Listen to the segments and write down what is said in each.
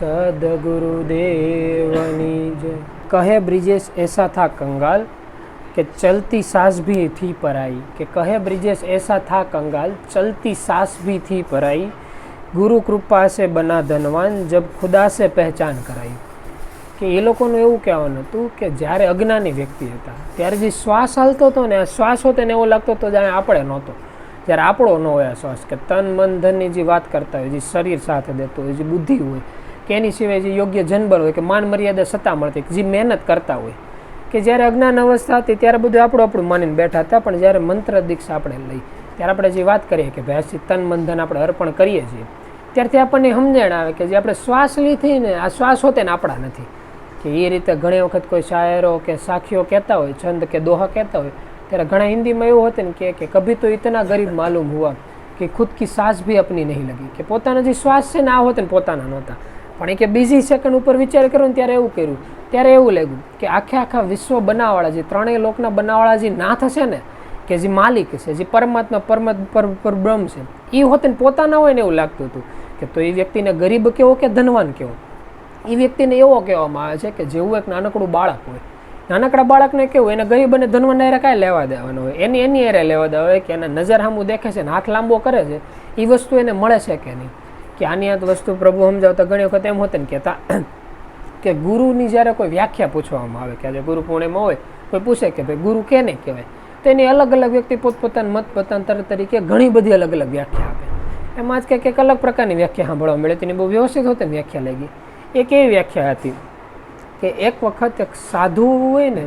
सदगुरुदेवनी जय। कहे ब्रिजेश ऐसा था कंगाल कि चलती सांस भी थी पराई, कि कहे ब्रिजेश ऐसा था कंगाल चलती सांस भी थी पराई, गुरु कृपा से बना धनवान जब खुदा से पहचान कराई। કે એ લોકોનું એવું કહેવાનું હતું કે જ્યારે અજ્ઞાની વ્યક્તિ હતા ત્યારે જે શ્વાસ હાલતો હતો ને, શ્વાસ હોતો ને એવો લાગતો હતો જાણે આપણે નહોતો, જ્યારે આપણો ન હોય શ્વાસ, કે તન મન ધનની જે વાત કરતા હોય, જે શરીર સાથે દેતો હોય, જે બુદ્ધિ હોય, કે એની સિવાય જે યોગ્ય જનબળ હોય, કે માન મર્યાદા સત્તા મળતી, જે મહેનત કરતા હોય, કે જ્યારે અજ્ઞાન અવસ્થા હતી ત્યારે બધું આપણું માનીને બેઠા હતા. પણ જ્યારે મંત્ર દીક્ષા આપણે લઈ ત્યારે આપણે જે વાત કરીએ કે ભાઈ તન મન ધન આપણે અર્પણ કરીએ છીએ, ત્યારથી આપણને સમજણ આવે કે જે આપણે શ્વાસ લીધી ને આ શ્વાસ હોતે ને આપણા નથી. કે એ રીતે ઘણી વખત કોઈ શાયરો કે સાખીઓ કહેતા હોય, છંદ કે દોહા કહેતા હોય, ત્યારે ઘણા હિન્દીમાં એવું હતું ને કે કભી તો ઇતના ગરીબ માલુમ હુઆ કે ખુદ કી સાસ ભી અપની નહીં લગી, કે પોતાના જે શ્વાસ છે ને આ હોત ને પોતાના નહોતા, પણ એ કે બીજી સેકન્ડ ઉપર વિચાર કર્યો ને ત્યારે એવું કર્યું, ત્યારે એવું લાગ્યું કે આખા વિશ્વ બનાવવાળા જે ત્રણેય લોકના બનાવવાળા જે નાથ છે ને, કે જે માલિક છે, જે પરમાત્મા પરબ્રહ્મ છે, એ હોત ને પોતાના હોય ને એવું લાગતું હતું. કે તો એ વ્યક્તિને ગરીબ કેવો કે ધનવાન કેવો, એ વ્યક્તિને એવો કહેવામાં આવે છે કે જેવું એક નાનકડું બાળક હોય, નાનકડા બાળકને કેવું એને ગરીબ અને ધનવાન એરે કાંઈ લેવા દેવાનું હોય, એની એરે લેવા દેવા હોય કે એના નજર સામું દેખે છે ને હાથ લાંબો કરે છે, એ વસ્તુ એને મળે છે કે નહીં. કે આની આ વસ્તુ પ્રભુ સમજાવતા ઘણી વખત એમ હોત ને કહેતા કે ગુરુની જ્યારે કોઈ વ્યાખ્યા પૂછવામાં આવે, કે આજે ગુરુ પૂર્ણિમા હોય, કોઈ પૂછે કે ભાઈ ગુરુ કેને કહેવાય, તો એની અલગ અલગ વ્યક્તિ પોતપોતાના મત મતાંતર તરીકે ઘણી બધી અલગ અલગ વ્યાખ્યા આપે. એમાં જ કંઈક અલગ પ્રકારની વ્યાખ્યા સાંભળવા મળે, તેની બહુ વ્યવસ્થિત હોતી વ્યાખ્યા લાગી. એક એવી વ્યાખ્યા હતી કે એક વખત એક સાધુ હોય ને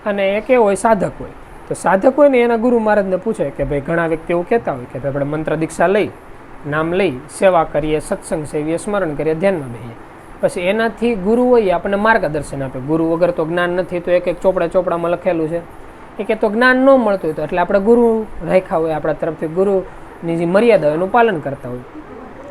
અને એક એવો હોય સાધક હોય, તો સાધક હોય ને એના ગુરુ મહારાજને પૂછે કે ભાઈ ઘણા વ્યક્તિ એવું કહેતા હોય કે ભાઈ આપણે મંત્ર દીક્ષા લઈ, નામ લઈ, સેવા કરીએ, સત્સંગ સેવીએ, સ્મરણ કરીએ, ધ્યાનમાં બેસીએ, પછી એનાથી ગુરુ હોય આપણને માર્ગદર્શન આપે. ગુરુ વગર તો જ્ઞાન નથી, તો એક ચોપડામાં લખેલું છે. એ કે તો જ્ઞાન ન મળતું હોય તો એટલે આપણે ગુરુ રાખ્યા હોય, આપણા તરફથી ગુરુની જે મર્યાદા હોય એનું પાલન કરતા હોય,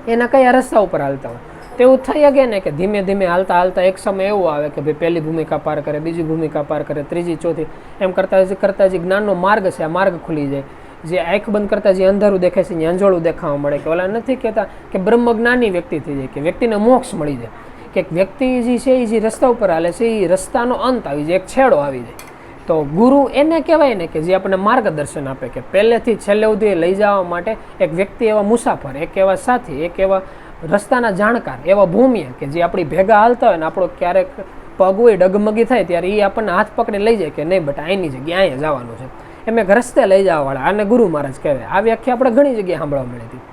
એના કયા રસ્તા ઉપર હાલતા હોય. તો એવું થઈ ગયા ને કે ધીમે ધીમે હાલતા એક સમય એવો આવે કે ભાઈ પહેલી ભૂમિકા પાર કરે, બીજી ભૂમિકા પાર કરે, ત્રીજી, ચોથી, એમ કરતાં જે જ્ઞાનનો માર્ગ છે આ માર્ગ ખુલી જાય. જે આંખ બંધ કરતાં જે અંધારું દેખાય છે, અંજોળું દેખાવા મળે. કે ઓલા નથી કહેતા કે બ્રહ્મજ્ઞાની વ્યક્તિ થઈ જાય, કે વ્યક્તિને મોક્ષ મળી જાય, કે વ્યક્તિ જે છે એ જે રસ્તા ઉપર હાલે છે એ રસ્તાનો અંત આવી જાય, એક છેડો આવી જાય. તો ગુરુ એને કહેવાય ને કે જે આપણને માર્ગદર્શન આપે, કે પહેલેથી છેલ્લે સુધી લઈ જવા માટે એક વ્યક્તિ એવા મુસાફર, એક એવા સાથી, એક એવા રસ્તાના જાણકાર, એવા ભૂમિયા કે જે આપણી ભેગા હાલતા હોય ને આપણો ક્યારેક પગ હોય ડગમગી થાય ત્યારે એ આપણને હાથ પકડી લઈ જાય કે નહીં બેટા અહીંની જગ્યાએ અહીંયા જવાનું છે, એમ એક રસ્તે લઈ જવાવાળા, આને ગુરુ મહારાજ કહેવાય. આ વ્યાખ્યા આપણે ઘણી જગ્યાએ સાંભળવા મળી હતી,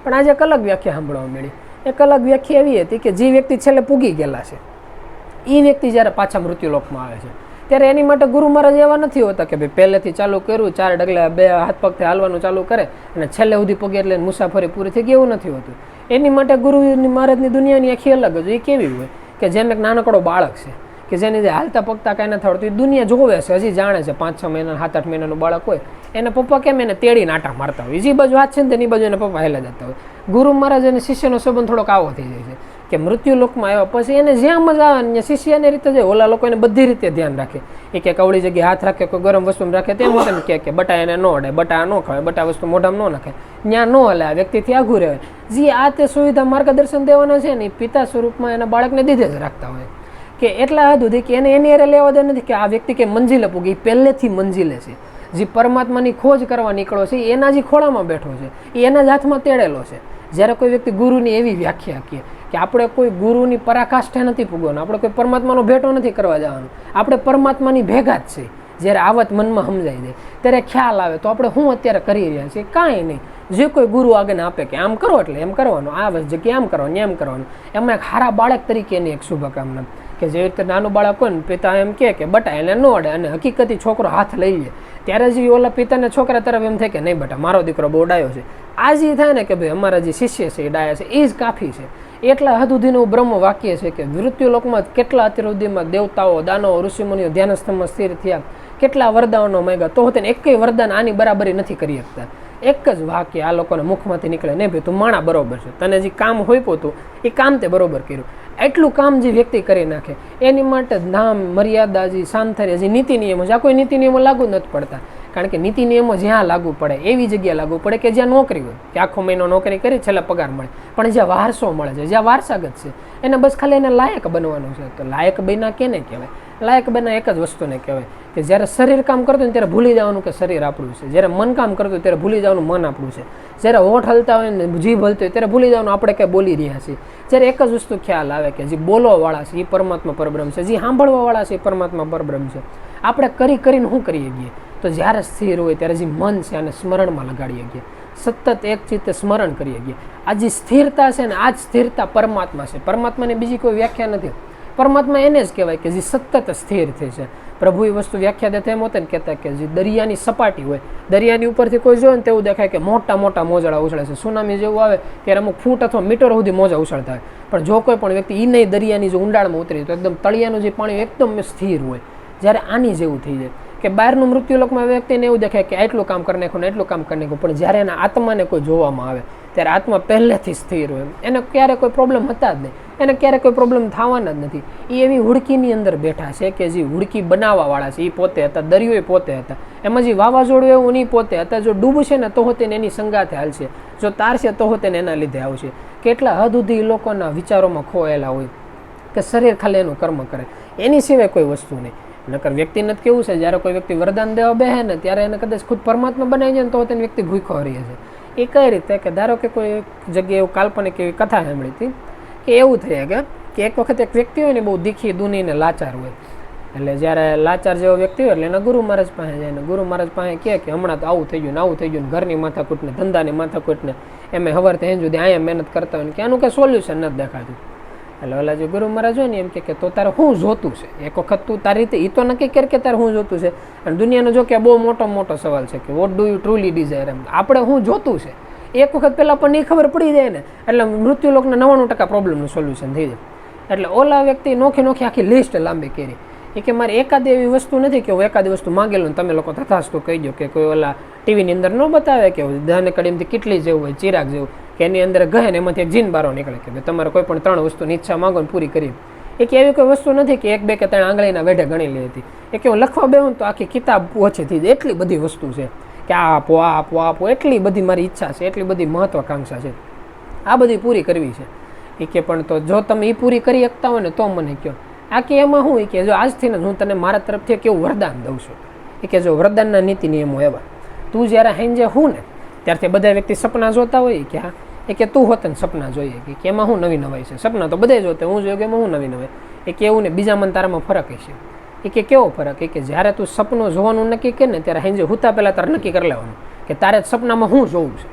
પણ આજે એક અલગ વ્યાખ્યા સાંભળવા મળી. એક અલગ વ્યાખ્યા એવી હતી કે જે વ્યક્તિ છેલ્લે પૂગી ગયેલા છે એ વ્યક્તિ જ્યારે પાછા મૃત્યુલોકમાં આવે છે ત્યારે એની માટે ગુરુ મહારાજ એવા નથી હોતા કે ભાઈ પહેલેથી ચાલુ કર્યું, 4 ડગલા 2 હાથ પગથી હાલવાનું ચાલુ કરે અને છેલ્લે સુધી પગે એટલે મુસાફરી પૂરી થઈ ગઈ, એવું નથી હોતું. એની માટે ગુરુ મહારાજની દુનિયાની આખી અલગ જ. એ કેવી હોય કે જેમ એક નાનકડો બાળક છે કે જેને જે હાલતા પગતા કાંઈ નથી આવડતું, એ દુનિયા જોવે છે, હજી જાણે છે. 5-6 મહિના 7-8 મહિનાનું બાળક હોય, એને પપ્પા કેમ એને તેડીને આટા મારતા હોય, જે બાજુ હાથ છે ને તેની બાજુ એને પપ્પા હેલા જતા હોય. ગુરુ મહારાજ અને શિષ્યનો સંબંધ થોડોક આવો થઈ જાય છે કે મૃત્યુલોકમાં આવ્યા પછી એને જ્યાં મજા આવે ને શિષ્યને રીતે જાય, ઓલા લોકો એને બધી રીતે ધ્યાન રાખે. એ કે કવળી જગ્યાએ હાથ રાખે, કોઈ ગરમ વસ્તુ રાખે, તેમ હોતે ને કે બટા એને ન અડે, બટા ન ખાવે, બટા વસ્તુ મોઢામાં ન નાખે, ત્યાં ન હલે, આ વ્યક્તિથી આઘું રહે. જે આ તે સુવિધા માર્ગદર્શન દેવાના છે ને એ પિતા સ્વરૂપમાં એના બાળકને દીધે જ રાખતા હોય. કે એટલા હદ સુધી કે એને એની હારે લેવા દે નથી કે આ વ્યક્તિ કે મંજિલે પૂગી, પહેલેથી મંજિલે છે. જે પરમાત્માની ખોજ કરવા નીકળો છે એના જે ખોળામાં બેઠો છે, એ એના જ હાથમાં તેડેલો છે. જ્યારે કોઈ વ્યક્તિ ગુરુની એવી વ્યાખ્યા કહે કે આપણે કોઈ ગુરુની પરાકાષ્ઠે નથી પૂગવાનું, આપણે કોઈ પરમાત્માનો ભેટો નથી કરવા જવાનું, આપણે પરમાત્માની ભેગા જ છે. જ્યારે આવત મનમાં સમજાઈ જાય ત્યારે ખ્યાલ આવે તો આપણે શું અત્યારે કરી રહ્યા છીએ, કાંઈ નહીં. જે કોઈ ગુરુ આગળ આપે કે આમ કરો એટલે એમ કરવાનું, આ જગ્યાએ આમ કરવાનું, એમ કરવાનું, એમાં એક સારા બાળક તરીકે એની એક શુભકામના. કે જે રીતે નાનું બાળક હોય ને પિતા એમ કે બટા એને ન અડે, અને હકીકતી છોકરો હાથ લઈ લે ત્યારે જે ઓલા પિતાને છોકરા તરફ એમ થાય કે નહીં બેટા મારો દીકરો બહુ ડાયો છે. આ જે થાય ને કે ભાઈ અમારા જે શિષ્ય છે એ ડાયા છે, એ જ કાફી છે. એટલા હદ સુધીનું બ્રહ્મ વાક્ય છે કે મૃત્યુલોકમાં કેટલા અત્યાર સુધીમાં દેવતાઓ, દાનવો, ઋષિમુનિઓ ધ્યાનસ્તંભમાં સ્થિર થયા, કેટલા વરદાનો માંગ્યા, તો હોતે એકેય વરદાન આની બરાબરી નથી કરી શકતા. એક જ વાક્ય આ લોકોના મુખમાંથી નીકળે, નહીં ભાઈ તું માણા બરોબર છે, તને જે કામ હોય પોતું એ કામ તે બરોબર કર્યું. એટલું કામ જે વ્યક્તિ કરી નાખે એની માટે નામ, મર્યાદા, જે સાંથર્ય, જે નીતિ નિયમો છે, આ કોઈ નીતિ નિયમો લાગુ નથી પડતા. કારણ કે નીતિ નિયમો જ્યાં લાગુ પડે એવી જગ્યાએ લાગુ પડે કે જ્યાં નોકરી હોય, કે આખો મહિનો નોકરી કરી છેલ્લે પગાર મળે, પણ જ્યાં વારસો મળે છે, જ્યાં વારસાગત છે, એને બસ ખાલી એને લાયક બનવાનું છે. તો લાયક બન્યા કેને કહેવાય? લાયક બન્યા એક જ વસ્તુને કહેવાય કે જ્યારે શરીર કામ કરતું હોય ત્યારે ભૂલી જવાનું કે શરીર આપણું છે, જ્યારે મન કામ કરતું હોય ત્યારે ભૂલી જવાનું મન આપણું છે, જ્યારે હોઠ હલતા હોય ને જીભ હલતી હોય ત્યારે ભૂલી જવાનું આપણે કંઈ બોલી રહ્યા છીએ. જ્યારે એક જ વસ્તુ ખ્યાલ આવે કે જે બોલવાવાળા છે એ પરમાત્મા પરબ્રહ્મ છે, જે સાંભળવાવાળા છે એ પરમાત્મા પરબ્રહ્મ છે. આપણે કરીને શું કરીએ છીએ? તો જ્યારે સ્થિર હોય ત્યારે જે મન છે આને સ્મરણમાં લગાડીએ છીએ, સતત એક ચિત્તે સ્મરણ કરીએ છીએ. આ જે સ્થિરતા છે ને આ જ સ્થિરતા પરમાત્મા છે. પરમાત્માની બીજી કોઈ વ્યાખ્યા નથી. પરમાત્મા એને જ કહેવાય કે જે સતત સ્થિર થઈ છે. પ્રભુ એ વસ્તુ વ્યાખ્યા દેતા એમ હોતે ને કહેતા કે જે દરિયાની સપાટી હોય, દરિયાની ઉપરથી કોઈ જોવે ને તેવું દેખાય કે મોટા મોટા મોજાળા ઉછળે છે. સુનામી જેવું આવે ત્યારે અમુક ફૂટ અથવા મીટર સુધી મોજા ઉછળતા હોય. પણ જો કોઈ પણ વ્યક્તિ એ નહીં દરિયાની જો ઊંડાણમાં ઉતરી તો એકદમ તળિયાનું જે પાણી એકદમ સ્થિર હોય. જ્યારે આની જેવું થઈ જાય કે બહારનું મૃત્યુલોકમાં વ્યક્તિને એવું દેખાય કે આટલું કામ કરી નાખું ને એટલું કામ કરી નાખું, પણ જ્યારે એના આત્માને કોઈ જોવામાં આવે ત્યારે આત્મા પહેલેથી સ્થિર હોય. એને ક્યારે કોઈ પ્રોબ્લેમ હતા જ નહીં, એને ક્યારે કોઈ પ્રોબ્લેમ થવાના જ નથી. એ એવી હુડકીની અંદર બેઠા છે કે જે હુડકી બનાવવાવાળા છે એ પોતે હતા, દરિયો એ પોતે હતા, એમાં જે વાવાઝોડું એવું એ પોતે હતા. જો ડૂબશે ને તો હોતે એની સંગાથે હાલશે, જો તારશે તો હોતે એના લીધે આવશે. કેટલા હદ સુધી લોકોના વિચારોમાં ખોયેલા હોય કે શરીર ખાલી એનું કર્મ કરે, એની સિવાય કોઈ વસ્તુ નહીં. નકર વ્યક્તિને કેવું છે, જ્યારે કોઈ વ્યક્તિ વરદાન દેવા બેહે ને ત્યારે એને કદાચ ખુદ પરમાત્મા બનાવી જાય ને તો તેને વ્યક્તિ ભૂખો રહે છે. એ કઈ રીતે કે ધારો કે કોઈ જગ્યાએ એવું કાલ્પનિક એવી કથા સાંભળી હતી કે એવું થઈ કે એક વખત એક વ્યક્તિ હોય ને બહુ દીખી દુનીને લાચાર હોય. એટલે જ્યારે લાચાર જેવો વ્યક્તિ હોય એટલે એના ગુરુ મહારાજ પાસે જાય ને ગુરુ મહારાજ પાસે કહે કે હમણાં તો આવું થઈ ગયું ને આવું થઈ ગયું ને ઘરની માથાકૂટને ધંધાની માથાકૂટને એમ હવારથી અહીં સુધી અહીંયા મહેનત કરતા હોય ને કે આનું કંઈ સોલ્યુશન નથી દેખાતું. એટલે ઓલા જે ગુરુ મહારાજ હોય ને એમ કે તો તારે શું જોતું છે? એક વખત તું તારી રીતે એ તો નક્કી કર કે તારે શું જોતું છે. અને દુનિયાનો જો કે બહુ મોટો સવાલ છે કે what do you truly desire. એમ આપણે શું જોતું છે એક વખત પહેલાં આપણને એ ખબર પડી જાય ને એટલે મૃત્યુલોકના 99% પ્રોબ્લેમનું સોલ્યુશન થઈ જાય. એટલે ઓલા વ્યક્તિ નોખી આખી લિસ્ટ લાંબી કરી એ કે મારે એકાદી એવી વસ્તુ નથી કે હું એકાદી વસ્તુ માંગેલું તમે લોકો તથાસ્તુ કહી દો કે કોઈ ઓલા ટીવીની અંદર ન બતાવે કે ધાને કડીમથી કેટલી જેવું હોય ચિરાગ જેવું કે એની અંદર ગહે ને એમાંથી એક જીન બારો નીકળે કે તમારે કોઈ પણ 3 વસ્તુની ઈચ્છા માંગો ને પૂરી કરી. એ કે એવી કોઈ વસ્તુ નથી કે 1, 2 કે 3 આંગળીના વેઢે ગણી લે હતી. એ કે હું લખવા બેહું તો આખી કિતાબ ઓછી થઈ જાય એટલી બધી વસ્તુ છે કે આ આપો એટલી બધી મારી ઈચ્છા છે, એટલી બધી મહત્વાકાંક્ષા છે, આ બધી પૂરી કરવી છે. એ કે પણ તો જો તમે એ પૂરી કરી શકતા હોય ને તો મને કહો. આ કે એમાં શું કે જો આજથી ને હું તને મારા તરફથી કેવું વરદાન દઉં છું. એ કે જો વરદાનના નીતિ નિયમો એવા તું જ્યારે હાંજે હું ને ત્યારથી બધા વ્યક્તિ સપના જોતા હોય કે હા એ કે તું હોત ને સપના જોઈએ કે એમાં શું નવી નવાઈ છે? સપના તો બધા જોતે, હું જોયું કે એમાં શું નવી નવાઈ? એ કે એવું ને બીજા મન તારામાં ફરક છે. એ કે કેવો ફરક? એ કે જ્યારે તું સપનું જોવાનું નક્કી કરે ને ત્યારે હાંજે હુતા પહેલાં તારે નક્કી કરી લેવાનું કે તારે સપનામાં શું જોવું છે.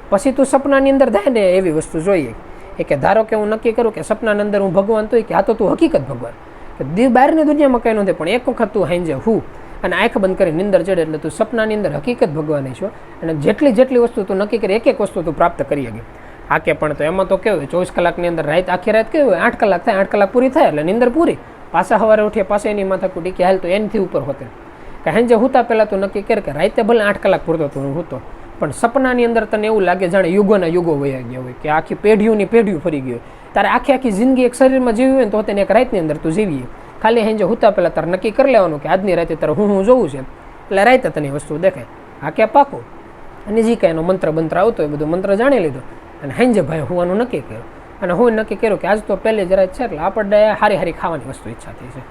પછી તું સપનાની અંદર થાય ને એવી વસ્તુ જોઈએ. એ કે ધારો કે હું નક્કી કરું કે સપનાની અંદર હું ભગવાન તો કે આ તો તું હકીકત ભગવાન કે બહારની દુનિયામાં કંઈ નથી, પણ એક વખત તું હાંજે હું અને આંખ બંધ કરી નિંદર ચડે એટલે તું સપનાની અંદર હકીકત ભગવાન છો અને જેટલી વસ્તુ તું નક્કી કરી એક વસ્તુ તું પ્રાપ્ત કરી શકે. આ કે પણ તો એમાં તો કેવું 24 કલાકની અંદર આખી રાત કેવું હોય 8 કલાક થાય, 8 કલાક પૂરી થાય એટલે નિંદર પૂરી, પાછા સવારે ઉઠીએ પાછા એની માથાકૂટી કે હાલ તો એનથી ઉપર હોતે કે હાંજે હુતા પહેલાં તું નક્કી કર કે રાતે ભલે 8 કલાક પૂરતો તું હૂતો, પણ સપનાની અંદર તને એવું લાગે જાણે યુગોના યુગો વયા ગયા હોય કે આખી પેઢીઓની પેઢીઓ ફરી ગઈ હોય. તારે આખી જિંદગી એક શરીરમાં જીવી હોય ને તો તેને એક રાતની અંદર તું જીવીએ. ખાલી હાંજે હુતા પહેલાં તારે નક્કી કરી લેવાનું કે આજની રાતે તારે હું જોવું છે એટલે રાતે તને વસ્તુ દેખાય. આ કે પાકું અને જે કાંઈ એનો મંત્ર આવતો હોય બધું મંત્ર જાણી લીધો અને હાંજે ભાઈ હોવાનું નક્કી કર્યું અને હું નક્કી કર્યું કે આજ તો પહેલી જ રાત છે એટલે આપણે હારી ખાવાની વસ્તુ ઈચ્છા થઈ છે.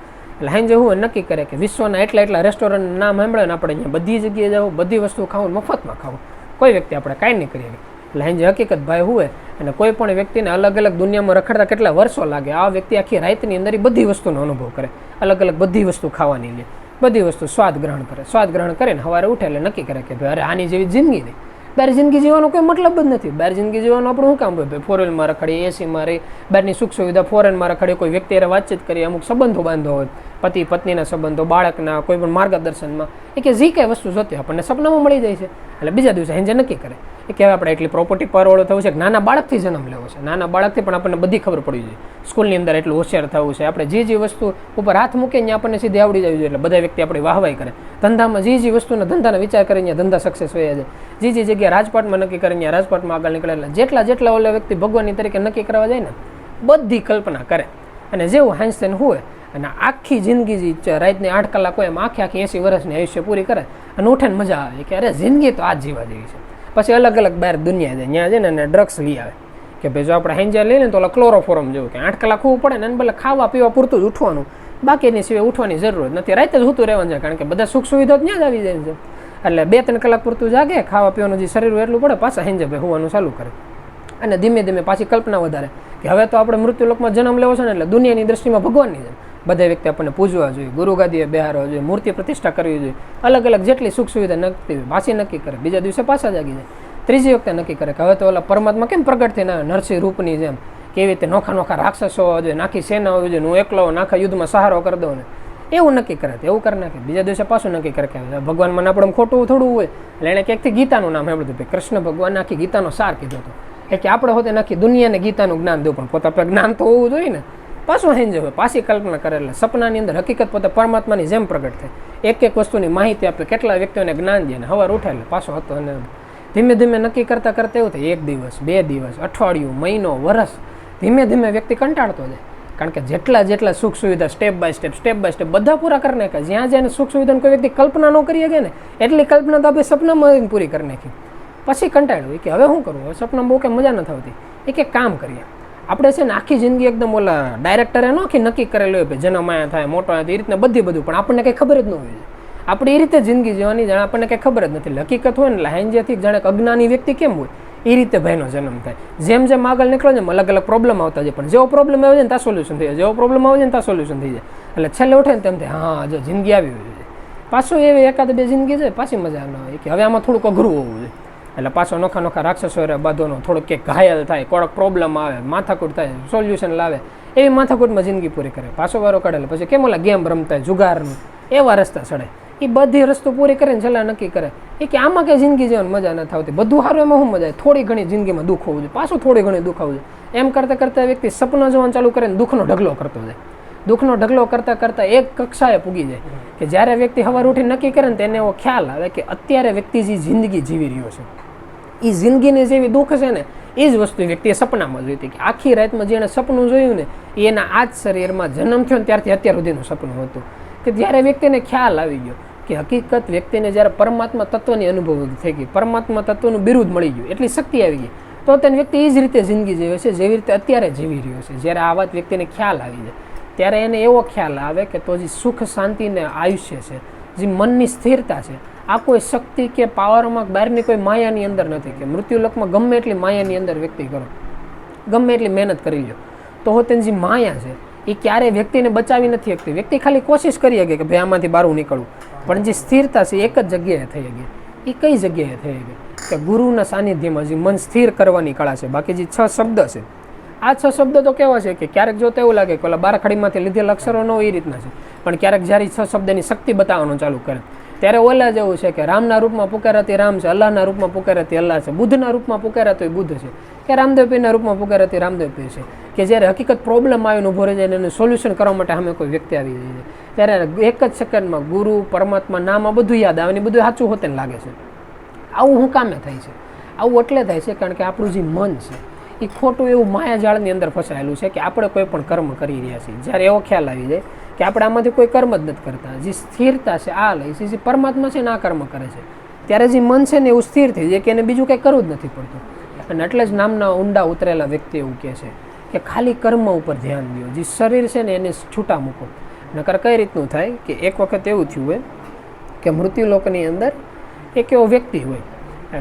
એટલે હાંજે હું નક્કી કરે કે વિશ્વના એટલા રેસ્ટોરન્ટ નામ સાંભળે ને આપણે અહીંયા બધી જગ્યાએ જવું, બધી વસ્તુ ખાવું, મફતમાં ખાવું, કોઈ વ્યક્તિ આપણે કાંઈ નહીં કરીએ. એટલે હાંજે હકીકત ભાઈ હોય અને કોઈ પણ વ્યક્તિને અલગ દુનિયામાં રખડતા કેટલા વર્ષો લાગે, આ વ્યક્તિ આખી રાતની અંદર એ બધી વસ્તુનો અનુભવ કરે, અલગ બધી વસ્તુ ખાવાની લે, બધી વસ્તુ સ્વાદ ગ્રહણ કરે ને સવારે ઉઠે એટલે નક્કી કરે કે ભાઈ અરે આની જેવી જિંદગી નહીં. બહાર જિંદગી જીવવાનો કોઈ મતલબ જ નથી. બહાર જિંદગી જીવવાનું આપણું શું કામ હોય? ફોરવેલમાં રખડીએ, એસીમાં રહી, બહારની સુખ સુવિધા ફોરેનમાં રખડીએ, કોઈ વ્યક્તિ હારે વાતચીત કરીએ, અમુક સંબંધો બાંધો હોય, પતિ પત્નીના સંબંધો, બાળકના કોઈ પણ માર્ગદર્શનમાં, એ કે જે કાંઈ વસ્તુ જોતી આપણને સપનામાં મળી જાય છે. એટલે બીજા દિવસે હાંજે નક્કી કરે કે હવે આપણે એટલી પ્રોપર્ટી પરવાળો થવું છે કે નાના બાળકથી જન્મ લેવો છે, નાના બાળકથી પણ આપણને બધી ખબર પડી જોઈએ, સ્કૂલની અંદર એટલું હોશિયાર થવું છે, આપણે જે વસ્તુ ઉપર હાથ મૂકે ત્યાં આપણને સીધી આવડી જવી જોઈએ. એટલે બધા વ્યક્તિ આપણી વાહવાઈ કરે, ધંધામાં જે વસ્તુના ધંધાના વિચાર કરે ત્યાં ધંધા સક્સેસ હોય છે, જે જગ્યાએ રાજપાટમાં નક્કી કરે ત્યાં રાજપાટમાં આગળ નીકળે. એટલે જેટલા ઓલા વ્યક્તિ ભગવાનની તરીકે નક્કી કરવા જાય ને બધી કલ્પના કરે અને જેવું હાંસન હોય અને આખી જિંદગી જે રાતની 8 કલાક હોય એમ આખી 80 વર્ષની આયુષ્ય પૂરી કરે અને ઉઠે ને મજા આવે કે અરે જિંદગી તો આ જ જીવા જેવી છે. પછી અલગ બહાર દુનિયા જાય, ત્યાં જાય ને ડ્રગ્સ લઈ આવે કે ભાઈ જો આપણે હેંજા લઈએ ને તો ઓલા ક્લોરોફોર્મ જેવું કે 8 કલાક હોવું પડે ને બદલે ખાવા પીવા પૂરતું જ ઉઠવાનું, બાકીની સિવાય ઉઠવાની જરૂર નથી. રાતે જ સૂતું રહેવાનું છે, કારણ કે બધા સુખ સુવિધા ત્યાં જ આવી જાય છે. એટલે 2-3 કલાક પૂરતું જાગે, ખાવા પીવાનું જે શરીર એટલું પડે, પાછા હેંજે ભાઈ હોવાનું ચાલુ કરે. અને ધીમે ધીમે પાછી કલ્પના વધારે કે હવે તો આપણે મૃત્યુલોકમાં જન્મ લેવો છે ને, એટલે દુનિયાની દ્રષ્ટિમાં ભગવાનની જેમ બધા વ્યક્તિ આપણને પૂજવા જોઈએ, ગુરુગાદીએ બેહારવા જોઈએ, મૂર્તિ પ્રતિષ્ઠા કરવી જોઈએ, અલગ અલગ જેટલી સુખ સુવિધા નક્કી હોય પાછી નક્કી કરે, બીજા દિવસે પાછા જાગી જાય. ત્રીજી વખતે નક્કી કરે કે હવે તો ઓલા પરમાત્મા કેમ પ્રગટ થઈને નરસિંહ રૂપની જેમ કેવી રીતે નોખા નોખા રાક્ષસો હોવા જોઈએ, નાખી સેના હોવી જોઈએ, હું એકલો નાખા યુદ્ધમાં સહારો કરી દઉં ને, એવું નક્કી કરે. એવું કરી નાખે. બીજા દિવસે પાછું નક્કી કરે કે ભગવાન મને આપણે ખોટું થોડું હોય, એટલે એને ક્યાંકથી ગીતાનું નામ સાંભળ્યું હતું. કૃષ્ણ ભગવાન આખી ગીતાનો સાર કીધો હતો. કે આપણે હોતે નાખી દુનિયાને ગીતાનું જ્ઞાન દઉં, પણ પોતા જ્ઞાન તો હોવું જોઈએ ને. પાછું હેંજે હોય, પાછી કલ્પના કરે, એટલે સપનાની અંદર હકીકત પોતે પરમાત્માની જેમ પ્રગટ થાય. એક એક વસ્તુની માહિતી આપે, કેટલા વ્યક્તિઓને જ્ઞાન દે, ને હવાર ઉઠે એટલે પાછો હતો. અને ધીમે ધીમે નક્કી કરતાં કરતાં એવું થાય, 1 દિવસ 2 દિવસ, અઠવાડિયું, મહિનો, વર્ષ, ધીમે ધીમે વ્યક્તિ કંટાળતો જાય. કારણ કે જેટલા સુખ સુવિધા સ્ટેપ બાય સ્ટેપ બધા પૂરા કરી નાખ્યા. જ્યાં જ્યાં સુખ સુવિધાની કોઈ વ્યક્તિ કલ્પના ન કરી શકે ને, એટલી કલ્પના તો આપણે સપનામાં પૂરી કરી નાખી. પછી કંટાળ્યું કે હવે શું કરવું, હવે સપનામાં બહુ કંઈ મજા નથી આવતી. એક કામ કરીએ આપણે, છે ને આખી જિંદગી એકદમ ઓલા ડાયરેક્ટરે નક્કી કરેલું હોય કે જન્મ આયા થાય, મોટો આયા, એ રીતના બધું, પણ આપણને કંઈ ખબર જ ન હોય. આપણે એ રીતે જિંદગી જીવવાની જાણે આપણને કંઈ ખબર જ નથી. હકીકત હોય ને, હેંજેથી જાણે અજ્ઞાની વ્યક્તિ કેમ હોય એ રીતે ભાઈનો જન્મ થાય. જેમ જેમ આગળ નીકળો ને અલગ અલગ પ્રોબ્લેમ આવતા જાય, પણ જેવો પ્રોબ્લેમ આવે ને ત્યાં સોલ્યુશન થઈ જાય, જેવો પ્રોબ્લેમ આવે ને ત્યાં સોલ્યુશન થઈ જાય. એટલે છેલ્લે ઉઠે ને તેમ થાય હા જો જિંદગી આવી હોય છે. પાછું એવી 1-2 જિંદગી જાય, પાછી મજા ન આવે કે હવે આમાં થોડુંક અઘરું હોવું જોઈએ. એટલે પાછો નોખા રાક્ષસો બાંધોનો, થોડોક ક્યાંક ઘાયલ થાય, કોડક પ્રોબ્લેમ આવે, માથાકૂટ થાય, સોલ્યુશન લાવે, એવી માથાકૂટમાં જિંદગી પૂરી કરે. પાછો વારો કાઢે પછી કેમ ઓલા ગેમ રમતા જુગારનું એવા રસ્તા ચડે. એ બધી રસ્તો પૂરી કરીને છેલ્લા નક્કી કરે કે આમાં કંઈ જિંદગી જીવન મજા નથી આવતી, બધું સારું એમાં શું મજા આવે, થોડી ઘણી જિંદગીમાં દુઃખ હોવું જોઈએ, પાછું થોડી ઘણી દુઃખ આવવું જોઈએ. એમ કરતાં કરતાં વ્યક્તિ સપના જોવાનું ચાલુ કરે ને દુઃખનો ઢગલો કરતો જાય. દુઃખનો ઢગલો કરતાં કરતાં એક કક્ષાએ પૂગી જાય કે જ્યારે વ્યક્તિ સવાર ઉઠી નક્કી કરે ને તેને એવો ખ્યાલ આવે કે અત્યારે વ્યક્તિ જે જિંદગી જીવી રહ્યો છે, એ જિંદગીની જેવી દુઃખ છે ને એ જ વસ્તુ વ્યક્તિએ સપનામાં જોઈ હતી. કે આખી રાતમાં જેણે સપનું જોયું ને એના આ જ શરીરમાં જન્મ થયો ને ત્યારથી અત્યાર સુધીનું સપનું હતું. કે જ્યારે વ્યક્તિને ખ્યાલ આવી ગયો કે હકીકત વ્યક્તિને જ્યારે પરમાત્મા તત્વની અનુભવ થઈ ગઈ, પરમાત્મા તત્વનું બિરુદ મળી ગયું, એટલી શક્તિ આવી ગઈ, તો તેને વ્યક્તિ એ જ રીતે જિંદગી જીવે છે જેવી રીતે અત્યારે જીવી રહ્યો છે. જ્યારે આ વાત વ્યક્તિને ખ્યાલ આવી જાય ત્યારે એને એવો ખ્યાલ આવે કે તો જે સુખ શાંતિને આયુષ્ય છે, જે મનની સ્થિરતા છે, આ કોઈ શક્તિ કે પાવરમાં બહારની કોઈ માયાની અંદર નથી. કે મૃત્યુલોકમાં ગમે એટલી માયાની અંદર વ્યક્તિ કરો, ગમે એટલી મહેનત કરી લો, તો તેની જે માયા છે એ ક્યારેય વ્યક્તિને બચાવી નથી શકતી. વ્યક્તિ ખાલી કોશિશ કરી શકે કે ભાઈ આમાંથી બહાર નીકળવું, પણ જે સ્થિરતા છે એક જ જગ્યાએ થઈ ગઈ. એ કઈ જગ્યાએ થઈ ગઈ કે ગુરુના સાનિધ્યમાં જે મન સ્થિર કરવાની કળા છે. બાકી જે 6 શબ્દ છે, આ 6 શબ્દ તો કેવા છે કે ક્યારેક જો તો એવું લાગે કે ઓલા બારખાડીમાંથી લીધેલા અક્ષરો ન હોય એ રીતના છે, પણ ક્યારેક જ્યારે 6 શબ્દની શક્તિ બતાવવાનું ચાલુ કરે ત્યારે ઓલા જેવું છે કે રામના રૂપમાં પુકારાતી રામ છે, અલ્લાહના રૂપમાં પુકારાતી અલ્લાહ છે, બુદ્ધના રૂપમાં પુકારાતો એ બુદ્ધ છે, કે રામદેવ પીરના રૂપમાં પુકારાતી રામદેવ પીર છે. કે જ્યારે હકીકત પ્રોબ્લેમ આવીને ઊભો રહી જાય એનું સોલ્યુશન કરવા માટે સામે કોઈ વ્યક્તિ આવી જાય ત્યારે એક જ સેકન્ડમાં ગુરુ પરમાત્મા નામ આ બધું યાદ આવે ને બધું સાચું હોતે લાગે છે. આવું હું કામે થાય છે? આવું એટલે થાય છે કારણ કે આપણું જે મન છે એ ખોટું એવું માયાજાળની અંદર ફસાયેલું છે કે આપણે કોઈ પણ કર્મ કરી રહ્યા છીએ. જ્યારે એવો ખ્યાલ આવી જાય કે આપણે આમાંથી કોઈ કર્મ જ નથી કરતા, જે સ્થિરતા છે આ લઈ છે, જે પરમાત્મા છે ને આ કર્મ કરે છે, ત્યારે જે મન છે ને એવું સ્થિર થઈ જાય કે એને બીજું કંઈ કરવું જ નથી પડતું. અને એટલે જ નામના ઊંડા ઉતરેલા વ્યક્તિ એવું કહે છે કે ખાલી કર્મ ઉપર ધ્યાન દો, જે શરીર છે ને એને છૂટા મૂકો. નકર કઈ રીતનું થાય કે એક વખત એવું થયું હોય કે મૃત્યુલોકની અંદર એક એવો વ્યક્તિ હોય,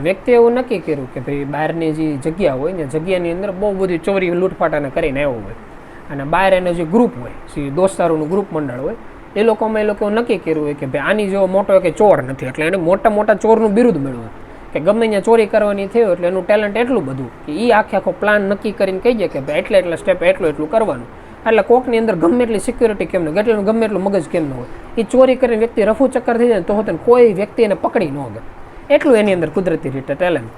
વ્યક્તિ એવું નક્કી કર્યું કે ભાઈ બહારની જે જગ્યા હોય ને જગ્યાની અંદર બહુ બધી ચોરી લૂંટફાટાને કરીને આવ્યો હોય, અને બહાર એને જે ગ્રુપ હોય, જે દોસ્તારોનું ગ્રુપ મંડળ હોય, એ લોકોમાં એ લોકો નક્કી કર્યું હોય કે ભાઈ આની જેવો મોટો કે ચોર નથી, એટલે એને મોટા ચોરનું બિરુદ મેળવ્યું કે ગમે ત્યાં ચોરી કરવાની થયો એટલે એનું ટેલેન્ટ એટલું બધું કે એ આખો પ્લાન નક્કી કરીને કહી જાય કે ભાઈ એટલા સ્ટેપ એટલું કરવાનું. એટલે કોકની અંદર ગમે એટલી સિક્યોરિટી કેમ ન હોય, ગમે એટલું મગજ કેમ ન હોય, એ ચોરી કરીને વ્યક્તિ રફુ ચક્કર થઈ જાય તો હોતે કોઈ વ્યક્તિ એને પકડી ન ગમે, એટલું એની અંદર કુદરતી રીતે ટેલેન્ટ.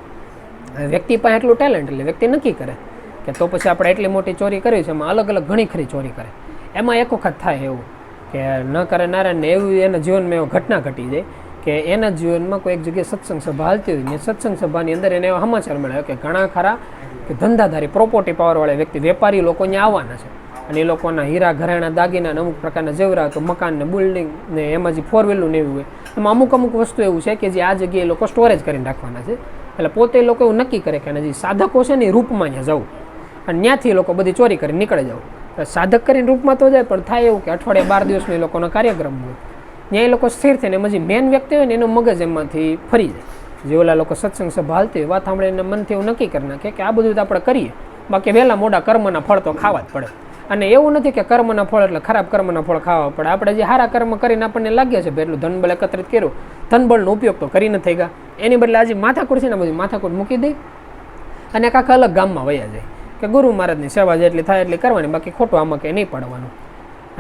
વ્યક્તિ પાસે એટલું ટેલેન્ટ એટલે વ્યક્તિ નક્કી કરે કે તો પછી આપણે એટલી મોટી ચોરી કરી છે, એમાં અલગ અલગ ઘણી ખરી ચોરી કરે. એમાં એક વખત થાય એવું કે ન કરે નારાયણને એવું એના જીવનમાં એવો ઘટના ઘટી જાય કે એના જીવનમાં કોઈ એક જગ્યાએ સત્સંગ સભા હાલતી હોય ને સત્સંગ સભાની અંદર એને એવા સમાચાર મળ્યા કે ઘણા ખરા કે ધંધાધારી પ્રોપર્ટી પાવરવાળા વ્યક્તિ વેપારી લોકો અહીંયા આવવાના છે, અને એ લોકોના હીરા ઘરેણા દાગીના અમુક પ્રકારના જેવરા તો મકાન ને બિલ્ડિંગ ને એમાં જે 4-wheeલનું ને એવું હોય, એમાં અમુક વસ્તુ એવું છે કે જે આ જગ્યાએ લોકો સ્ટોરેજ કરીને રાખવાના છે. એટલે પોતે લોકો એવું નક્કી કરે કે જે સાધકો છે ને એ રૂપમાં અહીંયા જવું, અને ત્યાંથી લોકો બધી ચોરી કરીને નીકળી જાવ. સાધક કરીને રૂપમાં તો જાય, પણ થાય એવું કે અઠવાડિયા 12 દિવસનો એ લોકોનો કાર્યક્રમ હોય. ત્યાં એ લોકો સ્થિર થઈને એમાં જે મેન વ્યક્તિ હોય ને એનું મગજ એમાંથી ફરી જાય. જે ઓલા લોકો સત્સંગ સભા હાલતી હોય, વાત સાંભળીને મનથી એવું નક્કી કરી નાખે કે આ બધું તો આપણે કરીએ, બાકી વહેલા મોડા કર્મના ફળ તો ખાવા જ પડે. અને એવું નથી કે કર્મના ફળ એટલે ખરાબ કર્મના ફળ ખાવા પડે. આપણે જે સારા કર્મ કરીને આપણને લાગ્યા છે એટલું ધનબળ એકત્રિત કર્યું, ધનબળનો ઉપયોગ તો કરી નથી ગયા, એની બદલે આજે માથાકૂટ છે ને બધી માથાકૂટ મૂકી દઈ અને કાંક અલગ ગામમાં વયા જાય કે ગુરુ મહારાજની સેવા જેટલી થાય એટલી કરવાની, બાકી ખોટું આમાં કંઈ નહીં પડવાનું.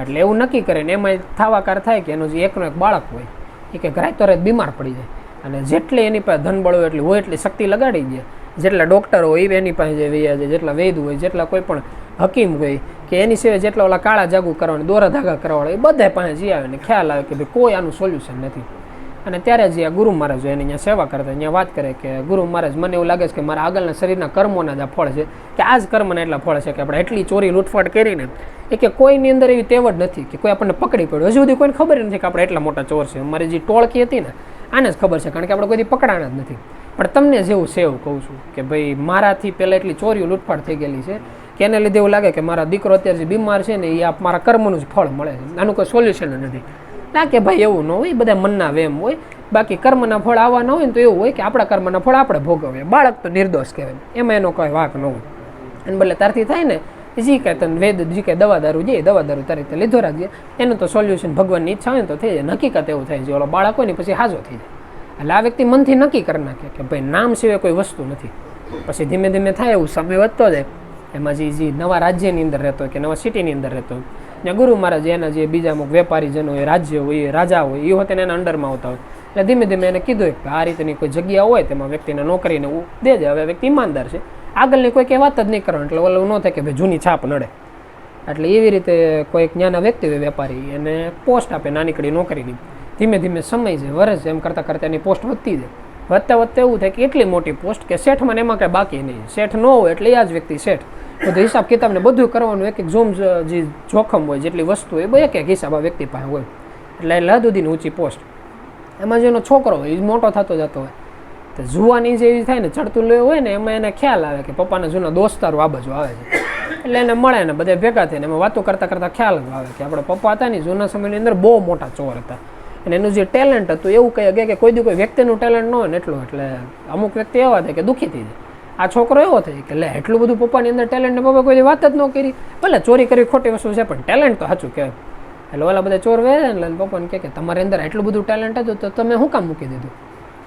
એટલે એવું નક્કી કરે ને એમાં થાવાકાર થાય કે એનું જે એકનો એક બાળક હોય એ કે ઘરાય તો બીમાર પડી જાય, અને જેટલી એની પાસે ધનબળ હોય એટલી હોય એટલી શક્તિ લગાડી દે. જેટલા ડૉક્ટર હોય એની પાસે જે વૈયા જાય, જેટલા વૈદ હોય, જેટલા કોઈ પણ હકીમ હોય કે એની સિવાય જેટલા ઓલા કાળા જાગુ કરવાના, દોરા ધાગા કરવાવાળા, એ બધા પાસે જઈ આવે ને ખ્યાલ આવે કે ભાઈ કોઈ આનું સોલ્યુશન નથી. અને ત્યારે જે આ ગુરુ મહારાજ હોય એને અહીંયા સેવા કરતા અહીંયા વાત કરે કે ગુરુ મહારાજ મને એવું લાગે છે કે મારા આગળના શરીરના કર્મોના જ આ ફળ છે, કે આ જ કર્મના એટલા ફળ છે કે આપણે એટલી ચોરી લૂંટફાટ કરીને એ કે કોઈની અંદર એવી તેવડ નથી કે કોઈ આપણને પકડી પડ્યો. હજુ સુધી કોઈને ખબર નથી કે આપણે એટલા મોટા ચોર છે. અમારી જે ટોળકી હતી ને આને જ ખબર છે, કારણ કે આપણે કોઈ પકડાણા જ નથી. પણ તમને જેવું છે એવું કહું છું કે ભાઈ મારાથી પહેલાં એટલી ચોરીઓ લૂંટફાટ થઈ ગયેલી છે કે એને લીધે એવું લાગે કે મારા દીકરો અત્યારે જે બીમાર છે ને એ મારા કર્મનું જ ફળ મળે છે, આનું કોઈ સોલ્યુશન નથી. ના કે ભાઈ એવું ન હોય, બધા મનના વેમ હોય. બાકી કર્મના ફળ આવવાના હોય ને તો એવું હોય કે આપણા કર્મના ફળ આપણે ભોગવીએ. બાળક તો નિર્દોષ કહેવાય, એમાં એનો કોઈ વાંક ન હોય. અને બદલે તારથી થાય ને જી કાંઈ તને વેદ જે કાંઈ દવા દારૂ જે દવા દારૂ તારી રીતે લીધો રાખજે, એનું તો સોલ્યુશન ભગવાનની ઈચ્છા હોય ને તો થઈ જાય. હકીકત એવું થાય છે ઓલો બાળક હોય ને પછી હાજો થઈ જાય. એટલે આ વ્યક્તિ મનથી નક્કી કરી નાખે કે ભાઈ નામ સિવાય કોઈ વસ્તુ નથી. પછી ધીમે ધીમે થાય એવું સમય વધતો જાય. એમાં જે નવા રાજ્યની અંદર રહેતો હોય કે નવા સિટીની અંદર રહેતો હોય, ત્યાં ગુરુ મહારાજ એના જે બીજા અમુક વેપારીજનો હોય, રાજ્ય હોય, રાજા હોય, એ હોતે એના અંડરમાં આવતા હોય. એટલે ધીમે ધીમે એને કીધું કે આ રીતની કોઈ જગ્યા હોય તેમાં વ્યક્તિને નોકરીને દેજે. હવે વ્યક્તિ ઈમાનદાર છે, આગળની કોઈ કંઈ વાત જ નહીં કરવાની, એટલે ઓલું ન થાય કે ભાઈ જૂની છાપ નડે. એટલે એવી રીતે કોઈ જ્ઞાના વ્યક્તિ હોય વેપારી એને પોસ્ટ આપે નાનીકડી નોકરીની. ધીમે ધીમે સમય છે વર્ષ એમ કરતાં કરતાં એની પોસ્ટ વધતી જાય. વધતા વધતા એવું થાય કે એટલી મોટી પોસ્ટ કે શેઠમાં એમાં કાંઈ બાકી નહીં. શેઠ ન હોય એટલે આ જ વ્યક્તિ શેઠ. બધું હિસાબ કિતાબને બધું કરવાનું, એક એક જે જોખમ હોય, જેટલી વસ્તુ હોય એક એક હિસાબ આ વ્યક્તિ પાસે હોય. એટલે હદ સુધીની ઊંચી પોસ્ટ. એમાં જેનો છોકરો હોય એ મોટો થતો જતો હોય તો જુવાની જેવી થાય ને ચડતું લેવું હોય ને એમાં એને ખ્યાલ આવે કે પપ્પાના જૂના દોસ્તારો આ બાજુ આવે છે. એટલે એને મળે ને બધા ભેગા થઈને એમાં વાતો કરતાં કરતાં ખ્યાલ આવે કે આપણે પપ્પા હતા ને જૂના સમયની અંદર બહુ મોટા ચોર હતા, અને એનું જે ટેલેન્ટ હતું એવું કહે કે કોઈ દી કોઈ વ્યક્તિનું ટેલેન્ટ ન હોય ને એટલું. એટલે અમુક વ્યક્તિ એવા થાય કે દુઃખી થઈ જાય. આ છોકરો એવો થાય કે લે એટલું બધું પપ્પાની અંદર ટેલેન્ટ ને પપ્પા કોઈ વાત જ ન કરી, ભલે ચોરી કરવી ખોટી વસ્તુ છે પણ ટેલેન્ટ તો સાચું કહેવાય. એટલે ઓલા બધા ચોર વેરે ને પપ્પાને કહે કે તમારી અંદર એટલું બધું ટેલેન્ટ હતું તો તમે શું કામ મૂકી દીધું?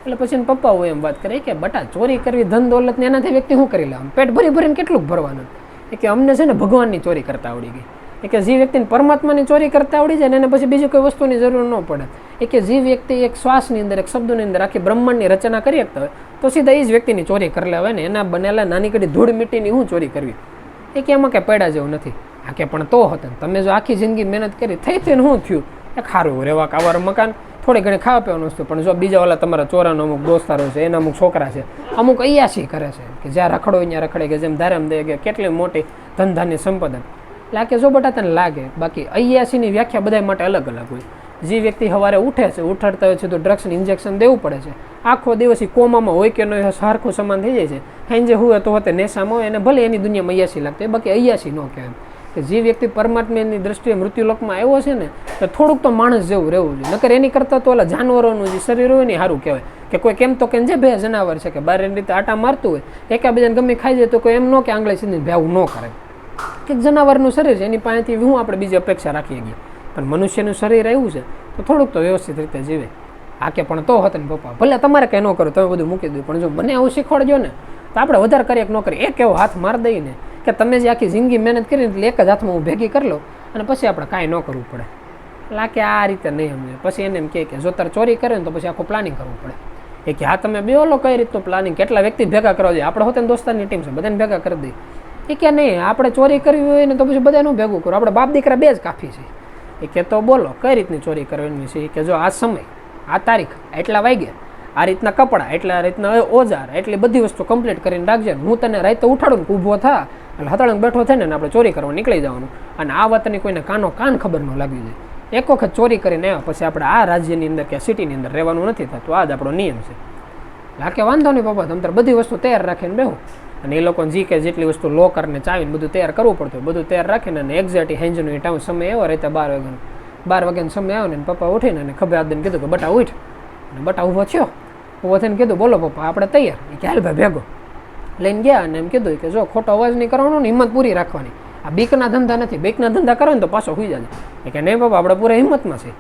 એટલે પછી પપ્પા હોય એમ વાત કરે કે બટા ચોરી કરવી ધન દોલત ને એનાથી વ્યક્તિ શું કરી લેવાનું, પેટ ભરી ભરીને કેટલું ભરવાનું. એ કે અમને છે ને ભગવાનની ચોરી કરતા આવડી ગઈ. એ કે જે વ્યક્તિને પરમાત્માની ચોરી કરતા આવડી જાય ને એને પછી બીજી કોઈ વસ્તુની જરૂર ન પડે. એ કે જે વ્યક્તિ એક શ્વાસની અંદર એક શબ્દોની અંદર આખી બ્રહ્માંડની રચના કરી શકતા હોય તો સીધા એ જ વ્યક્તિની ચોરી કરી લેવાય ને. એના બનેલા નાની કડી ધૂળ મીટીની હું ચોરી કરવી? એ કે એમાં કાંઈ પડ્યા જેવું નથી. આ કે પણ તો હતા તમે જો આખી જિંદગી મહેનત કરી થઈ થઈને શું થયું? એક સારું રહેવા કાવાનું મકાન, થોડી ઘણી ખાવા પીવાનું વસ્તુ, પણ જો બીજા ઓલા તમારા ચોરાનો અમુક દોસ્તારો છે, એના અમુક છોકરા છે, અમુક અયાસી કરે છે કે જ્યાં રખડો ત્યાં રખડે, કે જેમ ધારેમ દે કે કેટલી મોટી ધનધાન્ય સંપદા. એટલે કે જો બટા તને લાગે, બાકી અયાસીની વ્યાખ્યા બધા માટે અલગ અલગ હોય. જે વ્યક્તિ સવારે ઉઠે છે, ઉઠાડતા હોય છે તો ડ્રગ્સની ઇન્જેક્શન દેવું પડે છે, આખો દિવસ કોમામાં હોય કે ન હોય સરખું સમાન થઈ જાય છે, સાંજે હોય તો હોતે નેશામાં હોય, એને ભલે એની દુનિયામાં અયાસી લાગતી હોય, બાકી અયાસી ન કહેવાય. કે જે વ્યક્તિ પરમાત્માની દ્રષ્ટિએ મૃત્યુલોકમાં આવ્યો છે ને તો થોડુંક તો માણસ જેવું રહેવું જોઈએ. નકર એની કરતાં તો ઓલા જાનવરોનું જે શરીર હોય ને સારું કહેવાય. કે કોઈ કેમ તો કે જે બે જનાવર છે કે બાર એની રીતે આટા મારતું હોય, એકાબીજાને ગમે ખાઈ જાય તો કોઈ એમ ન કે આંગળી સીધી ભેવું ન કરે. કે જનાવરનું શરીર છે એની પાસેથી હું આપણે બીજી અપેક્ષા રાખીએ છીએ, પણ મનુષ્યનું શરીર આવ્યું છે તો થોડુંક તો વ્યવસ્થિત રીતે જીવે. આ કે પણ તો હતા ને પપ્પા ભલે તમારે કંઈ ન કરો, તમે બધું મૂકી દઉં, પણ જો મને આવું શીખવાડજો ને તો આપણે વધારે કરીએ કે ન કરીએ. એક એવો હાથ મારી દઈએ ને કે તમે જે આખી જિંદગી મહેનત કરીને એટલે એક જ હાથમાં હું ભેગી કરી લઉં અને પછી આપણે કાંઈ ન કરવું પડે. એટલે કે આ રીતે નહીં સમજે. પછી એને એમ કહે કે જો તારે ચોરી કરે ને તો પછી આખું પ્લાનિંગ કરવું પડે. એ કે હા તમે બે ઓલો કઈ રીતનું પ્લાનિંગ, કેટલા વ્યક્તિ ભેગા કરવા જોઈએ, આપણે હોતે દોસ્તારની ટીમ છે બધાને ભેગા કરી દઈએ. એ કે નહીં, આપણે ચોરી કરવી હોય ને તો પછી બધાનું ભેગું કરો, આપણે બાપ દીકરા બે જ કાફી છે. એ કે તો બોલો કઈ રીતની ચોરી કરવાની છે? કે જો આ સમય, આ તારીખ, એટલા વાગ્યા, આ રીતના કપડાં, એટલા રીતના ઓજાર, એટલી બધી વસ્તુ કમ્પ્લીટ કરીને રાખજે. હું તને રાતે ઉઠાડું ને ઊભો થા એટલે હતળંગ બેઠો થાય ને આપણે ચોરી કરવા નીકળી જવાનું. અને આ વાતની કોઈને કાનો કાન ખબર ન લાગી જાય. એક વખત ચોરી કરીને આવ્યા પછી આપણે આ રાજ્યની અંદર કે સિટીની અંદર રહેવાનું નથી થતું. આ જ આપણો નિયમ છે. એટલે કે વાંધો નહીં પપ્પા, તમે તાર બધી વસ્તુ તૈયાર રાખીને બેહો. અને એ લોકોને જી કે જેટલી વસ્તુ લોકર ને ચાવીને બધું તૈયાર કરવું પડતું, બધું તૈયાર રાખીને અને એક્ઝેક્ટ હેન્જનો ટાઈમ સમય એવો રહેતા 12 વાગ્યાનો સમય આવ્યો ને પપ્પા ઉઠીને અને ખભે હાથ દઈને કીધું કે બટા ઉઠ. અને બટા ઊભો થયો, ઊભો થઈને કીધું બોલો પપ્પા આપણે તૈયાર. એ કે હાલ ભાઈ ભેગો લઈને ગયા અને એમ કીધું કે જો ખોટો અવાજ નહીં કરવાનો ને હિંમત પૂરી રાખવાની, આ બીકના ધંધા નથી, બીકના ધંધા કરો ને તો પાછો સુઈ જાય. એ કે નહીં પપ્પા આપણે પૂરા હિંમતમાં છે.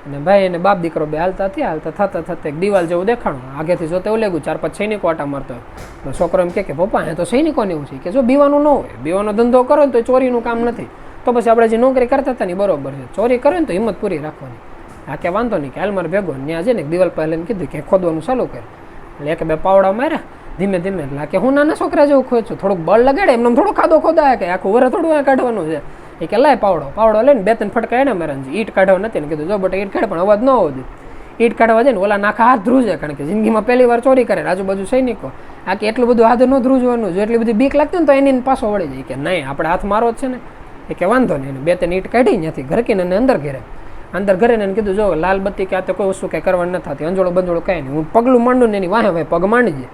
અને ભાઈ એને બાપ દીકરો બે હાલતા થતા એક દિવાલ જેવું દેખાણું, આગેથી જોતે એવું લાગ્યું 4-5 સૈનિકો આટા મારતો હોય. છોકરો એમ કે પપ્પા એ તો સૈનિકોને એવું છે કે જો બીવાનું ન હોય, બીવાનો ધંધો કરો ને તો ચોરીનું કામ નથી, તો પછી આપણે જે નોકરી કરતા હતા ને બરોબર છે, ચોરી કરે ને તો હિંમત પૂરી રાખવાની. આ કે વાંધો નહીં કે હાલ મારે ભેગો ત્યાં છે ને દિવાલ પહેલાં કીધું કે ખોદવાનું ચાલુ કરે. એટલે એક બે પાવડા માર્યા ધીમે ધીમે. એટલે કે હું નાના છોકરા જેવું ખોદ છું, થોડુંક બળ લગાડે એમને થોડું ખાધો ખોદાય કે આખું વર થોડું આ કાઢવાનું છે. એ કે લાય પાવડો લઈને 2-3 ફટકા એને મારે ઈટ કાઢવા નથી ને કીધું જો બટા ઈટ કાઢે પણ અવાજ ન હોવો જોઈએ. ઈટ કાઢવા જાય ને ઓલા નાખા હાથ ધ્રુજે, કારણ કે જિંદગીમાં પહેલી વાર ચોરી કરે, આજુબાજુ સૈનિકો. આ કે એટલું બધું હાથ ન ધ્રુજવાનું, જો એટલી બધી બીક લાગતી ને તો એની પાછો વળી જાય. કે નહીં આપણે હાથ મારો જ છે ને. એ કે વાંધો નહીં. 2-3 ઈટ કાઢી ત્યાંથી ઘરકીને અંદર ઘરે ને કીધું જો લાલ બત્તી કે આ તો કોઈ વસ્તુ કંઈ કરવાની ન થતી, અંજોળો બંજોળો કાંઈ નહીં, હું પગલું માંડું ને એની વાહે ભાઈ પગ માંડી જાય.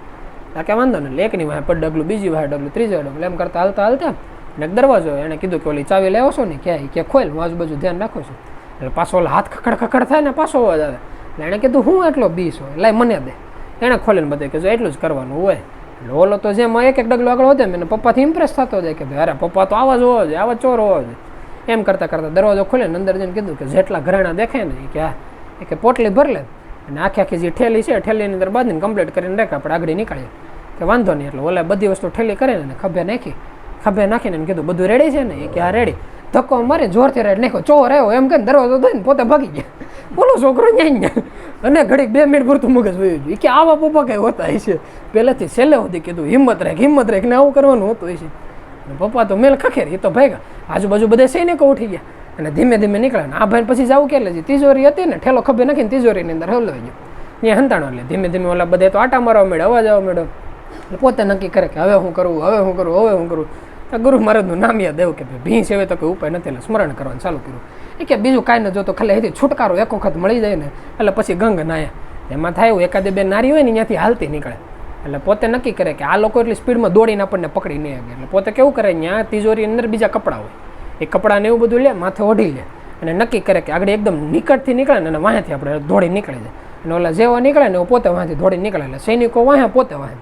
આ કે વાંધો ને એકની વાહે પડ ડગલું, બીજી વાહે ડગલું, ત્રીજો ડગલું, એમ કરતા હાલતા ને દરવાજો એને કીધું કે ઓલી ચાવી લેવો છો ને કે ખોલ, હું આજુબાજુ ધ્યાન રાખું છું. એટલે પાછો ઓલા હાથ ખખડ થાય ને પાછો અવાજ આવે. એટલે એણે કીધું હું એટલો બીસ હોય લાય મને દે. એણે ખોલીને બધે કે જો એટલું જ કરવાનું હોય. એટલે ઓલો તો જેમ એક ડગલું આગળ વધે એને પપ્પાથી ઇમ્પ્રેસ થતો જાય કે ભાઈ અરે પપ્પા તો આવા જ હોવો જોઈએ, આવા ચોર હોવો જોઈએ. એમ કરતાં દરવાજો ખોલે ને અંદર જઈને કીધું કે જેટલા ઘરેણા દેખાય ને એ કે પોટલી ભર લે અને આખી જે ઠેલી છે ઠેલીની અંદર બાંધીને કમ્પ્લીટ કરીને રાખે, આપણે આગળ નીકળીએ. કે વાંધો નહીં. એટલે ઓલા બધી વસ્તુ ઠેલી કરે ને ખભે નાખીને કીધું બધું રેડી છે ને. એ કે હા રેડી. ધક્કો મારે જોરથી રેડ નાખ્યો, ચોર આવ્યો એમ કે દરવાજો દઈને પોતે ભાગી ગયા. બોલો છોકરો ન્યા અને ઘડીક 2 મિનિટ પૂરતું મગજ વયું ગયું. કે આવા પપ્પા કઈ હોતા હશે પહેલેથી છેલ્લે સુધી કીધું હિંમત રાખ ને આવું કરવાનું હોતું હશે. પપ્પા તો મેલ ખખેર, એ તો ભાગ્યા. આજુબાજુ બધા સૈનિકો ઉઠી ગયા અને ધીમે ધીમે નીકળ્યા. આ ભાઈ પછી જવું કે તિજોરી હતી ને ઠેલો ખભે નાખીને તિજોરીની અંદર હલવાઈ ગયો. ત્યાં હંતાણો. એટલે ધીમે ધીમે ઓલા બધા તો આટા મારવા મળ્યા, અવાજ આવવા મળ્યો. પોતે નક્કી કરે કે હવે હું કરું. ગુરુ મહારાજનું નામ યાદ આવ્યું કે ભીં સેવે તો કોઈ ઉપાય નથી, એટલે સ્મરણ કરવાનું ચાલુ કર્યું. એ કે બીજું કાંઈ ન જોતો ખાલી અહીંથી છુટકારો એક વખત મળી જાય ને એટલે પછી ગંગ નાયા. એમાં થાય એવું 1-2 નારી હોય ને ત્યાંથી હાલતી નીકળે. એટલે પોતે નક્કી કરે કે આ લોકો એટલી સ્પીડમાં દોડીને આપણને પકડી નહીં આવે. એટલે પોતે કેવું કરે, ત્યાં તિજોરી અંદર બીજા કપડાં હોય, એ કપડાને એવું બધું લે, માથે ઓઢી લે અને નક્કી કરે કે આગળ એકદમ નિકટથી નીકળે ને અને વાંહેથી આપણે દોડી નીકળી જાય. અને ઓલા જેવા નીકળે ને પોતે વાંહેથી દોડી નીકળે. એટલે સૈનિકો વાહે પોતે વાહે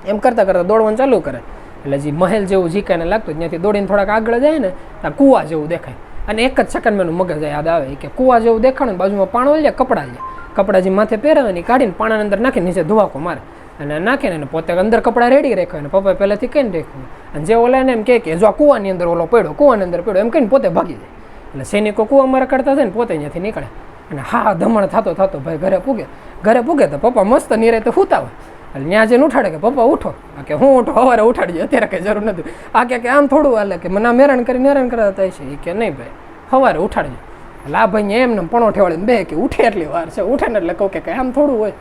એમ કરતાં દોડવાનું ચાલુ કરે. એટલે જે મહેલ જેવું જીકાને લાગતું ત્યાંથી દોડીને થોડાક આગળ જાય ને ત્યાં કૂવા જેવું દેખાય. અને એક જ સેકન્ડમાં એનું મગજ યાદ આવે કે કૂવા જેવું દેખાણું, બાજુમાં પાણો લે, કપડાં જે માથે પહેરાવે કાઢીને પાણાની અંદર નાખીને નીચે ધોવાકો મારે અને નાખીને એને પોતે અંદર કપડાં રેડી રાખ્યો. અને પપ્પાએ પહેલાંથી કહીને રાખ્યું. અને જે ઓલા એને એમ કે જો આ કૂવાની અંદર ઓલો પડ્યો, કૂવાની અંદર પડ્યો એમ કહીને પોતે ભાગી જાય. એટલે સૈનિકો કૂવા મારા કરતા થાય ને પોતે ત્યાંથી નીકળે. અને હા ધમણ થતો ભાઈ ઘરે પૂગે તો પપ્પા મસ્ત નિરાતે સૂતા હોય. એટલે ત્યાં જઈને ઉઠાડે કે પપ્પા ઉઠો. કે હું ઉઠો, સવારે ઉઠાડજો, અત્યારે કંઈ જરૂર નથી. કે આમ થોડું હાલે કે મને હેરાન કરતા થાય છે. એ કે નહીં ભાઈ સવારે ઉઠાડજો. એટલે આ ભાઈ એમને પણો ઠેવાડીને બે કે ઉઠે એટલી વાર છે, ઉઠે ને એટલે કહું કે આમ થોડું હોય.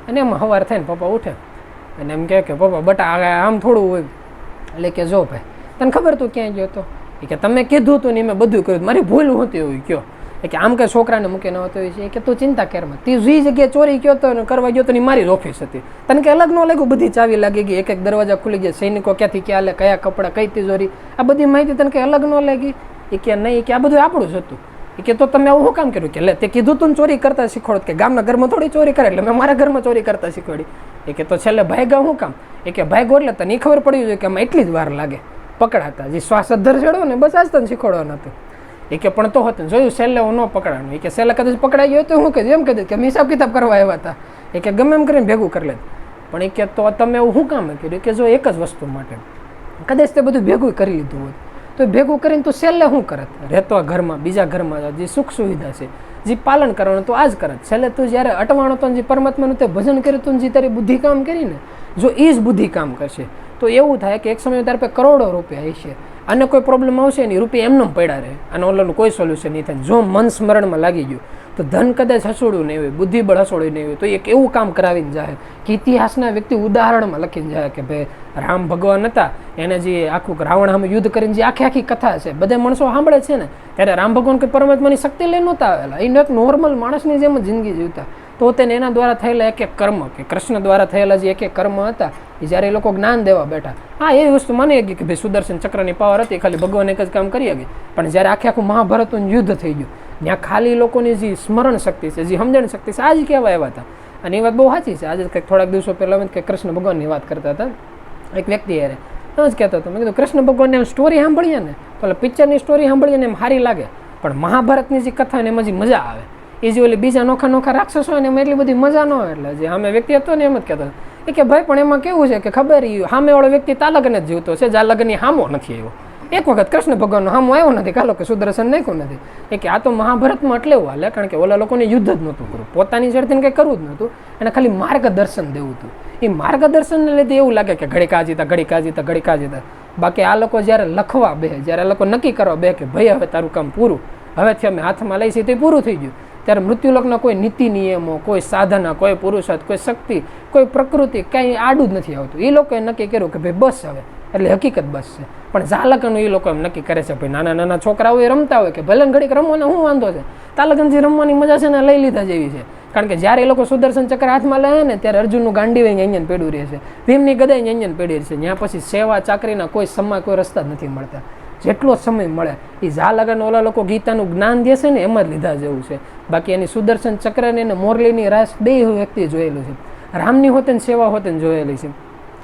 અને એમાં સવારે થાય ને પપ્પા ઉઠે અને એમ કે પપ્પા બટા આમ થોડું હોય. એટલે કે જો ભાઈ તને ખબર તું ક્યાંય ગયો હતો? એ કે તમે કીધું હતું ને મેં બધું કર્યું, મારી ભૂલ હતી એવું કયો. કે આમ કે છોકરાને મૂકીને આવતો હોય છે. કે તું ચિંતા કેરમાં, તી જે જગ્યાએ ચોરી ગયો હતો ને કરવા ગયો તો ની મારી જ ઓફિસ હતી, તને કે અલગ ન લાગ્યું? બધી ચાવી લાગી ગઈ, એક દરવાજા ખુલી ગયા, સૈનિકો ક્યાંથી ક્યાં લે, કયા કપડાં, કઈ તિજોરી, આ બધી માહિતી તને કે અલગ ન લાગી? એ કે નહીં, કે આ બધું આપણું જ હતું. એ કે તો તમે આવું શું કામ કર્યું? કે લે તે કીધું તું ચોરી કરતા શીખવાડો, કે ગામના ઘરમાં થોડી ચોરી કરે, એટલે મેં મારા ઘરમાં ચોરી કરતા શીખવાડી. એ કે તો છેલ્લે ભાગ્યા શું કામ? એ કે ભાગ્યો એટલે તને ખબર પડી જોઈએ કે આમાં એટલી જ વાર લાગે પકડાતા, જે શ્વાસ અધર ચડો ને બસ આજ તને શીખવાડવાનું હતું. એ કે પણ તો હતું જોયું છેલ્લે હું ન પકડાનું. એ કે છેલ્લે કદાચ પકડાઈ ગયો તો હું કે એમ કીધું કે હિસાબ કિતાબ કરવા આવ્યા હતા. એ કે ગમે એમ કરીને ભેગું કરી લે. પણ એ કે તો તમે એવું શું કામ કર્યું? કે જો એક જ વસ્તુ માટે કદાચ તે બધું ભેગું કરી લીધું હોત તો ભેગું કરીને તું છેલ્લે શું કરત? રહેતો ઘરમાં, બીજા ઘરમાં જે સુખ સુવિધા છે, જે પાલન કરવાનું તો આ જ કરત. છેલ્લે તું જ્યારે અટવાણો તો જે પરમાત્માનું તે ભજન કર્યું તું, જે તારી બુદ્ધિ કામ કરીને, જો એ જ બુદ્ધિ કામ કરશે તો એવું થાય કે એક સમય તારે પાસે કરોડો રૂપિયા હશે અને કોઈ પ્રોબ્લેમ આવશે નહીં, રૂપિયા એમને પડ્યા રહે અને ઓલાનું કોઈ સોલ્યુશન નહીં થાય. જો મન સ્મરણમાં લાગી ગયું તો ધન કદાચ હસોડું નહીં હોય, બુદ્ધિબળ હસોડું નહીં હોય, તો એક એવું કામ કરાવીને જાય કે ઇતિહાસના વ્યક્તિ ઉદાહરણમાં લખીને જાય કે ભાઈ રામ ભગવાન હતા, એને જે આખું રાવણ સામે યુદ્ધ કરીને જે આખી કથા છે બધા માણસો સાંભળે છે ને, ત્યારે રામ ભગવાન કોઈ પરમાત્માની શક્તિ લઈ નહોતા આવેલા, એને એક નોર્મલ માણસની જેમ જ જિંદગી જીવતા. તો તેને એના દ્વારા થયેલા એક એક કર્મ કે કૃષ્ણ દ્વારા થયેલા જે એક એક કર્મ હતા એ જ્યારે એ લોકો જ્ઞાન દેવા બેઠા, હા એવી વસ્તુ માની ગઈ કે ભાઈ સુદર્શન ચક્રની પાવર હતી, ખાલી ભગવાન એક જ કામ કરી ગઈ. પણ જ્યારે આખે આખું મહાભારતનું યુદ્ધ થઈ ગયું ત્યાં ખાલી લોકોની જે સ્મરણ શક્તિ છે, જે સમજણ શક્તિ છે, આ જ કહેવા આવ્યા હતા. અને એ વાત બહુ સાચી છે. આજે કંઈક થોડાક દિવસો પહેલાં કે કૃષ્ણ ભગવાનની વાત કરતા હતા એક વ્યક્તિ યારે, જ કહેતો હતો, મેં કીધું કૃષ્ણ ભગવાનને એમ સ્ટોરી સાંભળીએ ને તો પિક્ચરની સ્ટોરી સાંભળીએ ને એમ સારી લાગે, પણ મહાભારતની જે કથા ને એમાં જે મજા આવે એ જે ઓલી બીજા નોખા નોખા રાક્ષસો હોય ને એમાં એટલી બધી મજા ન આવે. એટલે જે સામે વ્યક્તિ હતો ને એમ જ કહેતો એ કે ભાઈ પણ એમાં કેવું છે કે ખબર સામે વાળો વ્યક્તિ તાલગને જ જીવતો છે, જાલગની હામો નથી આવ્યો. એક વખત કૃષ્ણ ભગવાનનો હામો આવ્યો નથી, કાલો કે સુદર્શન નાખ્યું નથી. એ કે આ તો મહાભારતમાં એટલે એવું હાલે કારણ કે ઓલા લોકોને યુદ્ધ જ નહોતું કરવું, પોતાની જડથી કંઈ કરવું જ નહોતું, અને ખાલી માર્ગદર્શન દેવું હતું. એ માર્ગદર્શનને લીધે એવું લાગે કે ઘડીક આ જીતા ઘડીક આ જીતા ઘડીક આ જીતા. બાકી આ લોકો જ્યારે લખવા બે, જ્યારે આ લોકો નક્કી કરવા બે કે ભાઈ હવે તારું કામ પૂરું, હવેથી અમે હાથમાં લઈ છીએ તે પૂરું થઈ ગયું, ત્યારે મૃત્યુલોકના કોઈ નીતિ નિયમો, કોઈ સાધના, કોઈ પુરુષાર્થ, કોઈ શક્તિ, કોઈ પ્રકૃતિ કંઈ આડું જ નથી આવતું. એ લોકોએ નક્કી કર્યું કે ભાઈ બસ હવે, એટલે હકીકત બસ છે. પણ ઝાલકનું એ લોકો એમ નક્કી કરે છે ભાઈ નાના નાના છોકરાઓ એ રમતા હોય કે ભલે ઘડીક રમવાને શું વાંધો છે, તાલગનથી રમવાની મજા છે ને લઈ લીધા જેવી છે. કારણ કે જ્યારે એ લોકો સુદર્શન ચક્ર હાથમાં લે ને ત્યારે અર્જુનનું ગાંડી અહીંયા પેડું રહે છે, ભીમની ગદાઈ અહીંયા પેડી રહે છે. ત્યાં પછી સેવા ચાકરીના કોઈ સમય કોઈ રસ્તા જ નથી મળતા. જેટલો સમય મળે એ ઝાલગન ઓલા લોકો ગીતાનું જ્ઞાન દે છે ને એમ જ લીધા જેવું છે. બાકી એની સુદર્શન ચક્રની અને મોરલીની રાસ બે વ્યક્તિ જોયેલું છે. રામની હોતે ને સેવા હોતે જોયેલી છે.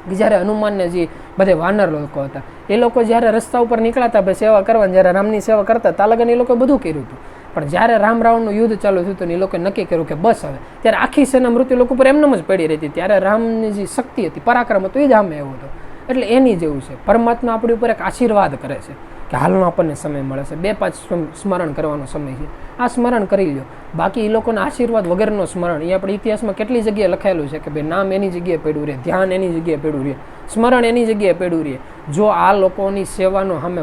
જ્યારે હનુમાનને જે બધે વાનર લોકો હતા એ લોકો જ્યારે રસ્તા ઉપર નીકળાતા ભાઈ સેવા કરવા, જ્યારે રામની સેવા કરતા તાલગન એ લોકોએ બધું કર્યું હતું. પણ જ્યારે રામ રાવણનું યુદ્ધ ચાલુ થયું હતું ને એ લોકોએ નક્કી કર્યું કે બસ હવે, ત્યારે આખી સેના મૃત્યુ લોકો ઉપર એમનેમ જ પડી રહી હતી. ત્યારે રામની જે શક્તિ હતી, પરાક્રમ હતું, એ જ આમે એવું હતો. એટલે એની જેવું છે. પરમાત્મા આપણી ઉપર એક આશીર્વાદ કરે છે કે હાલનો આપણને સમય મળે છે, 2-5 સ્મરણ કરવાનો સમય છે, આ સ્મરણ કરી લો. બાકી એ લોકોના આશીર્વાદ વગરનો સ્મરણ એ આપણે ઇતિહાસમાં કેટલી જગ્યાએ લખાયેલું છે કે ભાઈ નામ એની જગ્યાએ પડ્યું રહે, ધ્યાન એની જગ્યાએ પડ્યું રહે, સ્મરણ એની જગ્યાએ પડ્યું રહે. જો આ લોકોની સેવાનો સામે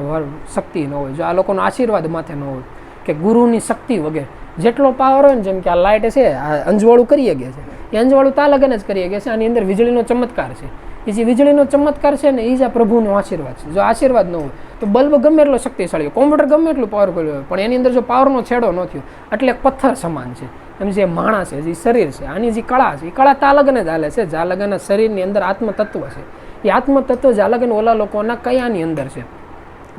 શક્તિ ન હોય, જો આ લોકોનો આશીર્વાદ માથે ન હોય કે ગુરુની શક્તિ વગેરે જેટલો પાવર હોય ને, જેમ કે આ લાઇટ છે, આ અંજવાળું કરી ગયા છે, એ અંજવાળું તાલગન જ કરી ગયા છે. આની અંદર વીજળીનો ચમત્કાર છે. એ જે વીજળીનો ચમત્કાર છે ને એ જ આ પ્રભુનો આશીર્વાદ છે. જો આશીર્વાદ ન હોય તો બલ્બ ગમે એટલો શક્તિશાળી હોય, કોમ્પ્યુટર ગમે એટલું પાવરફુલ હોય, પણ એની અંદર જો પાવરનો છેડો ન થયો એટલે એક પથ્થર સમાન છે. એમ જે માણસ છે, જે શરીર છે, આની જે કળા છે, એ કળા તાલગને જ હાલે છે. ઝાલગનના શરીરની અંદર આત્મતત્વ છે. એ આત્મતત્વ ઝાલગન ઓલા લોકોના કયાની અંદર છે.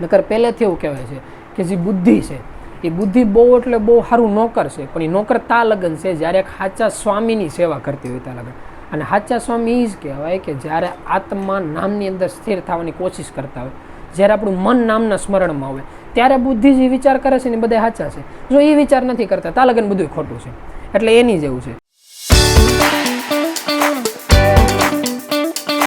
નકર પહેલેથી એવું કહેવાય છે કે જે બુદ્ધિ છે એ બુદ્ધિ બહુ એટલે બહુ સારું નોકર છે, પણ એ નોકર તાલગન છે જ્યારે એક સાચા સ્વામીની સેવા કરતી હોય તાલગન. અને સાચા સ્વામી એ જ કહેવાય કે જ્યારે આત્મા નામની અંદર સ્થિર થવાની કોશિશ કરતા હોય, જ્યારે આપણું મન નામના સ્મરણમાં હોય, ત્યારે બુદ્ધિ જે વિચાર કરે છે ને બધા સાચા છે. જો એ વિચાર નથી કરતા તાલગન બધું ખોટું છે. એટલે એની જેવું છે.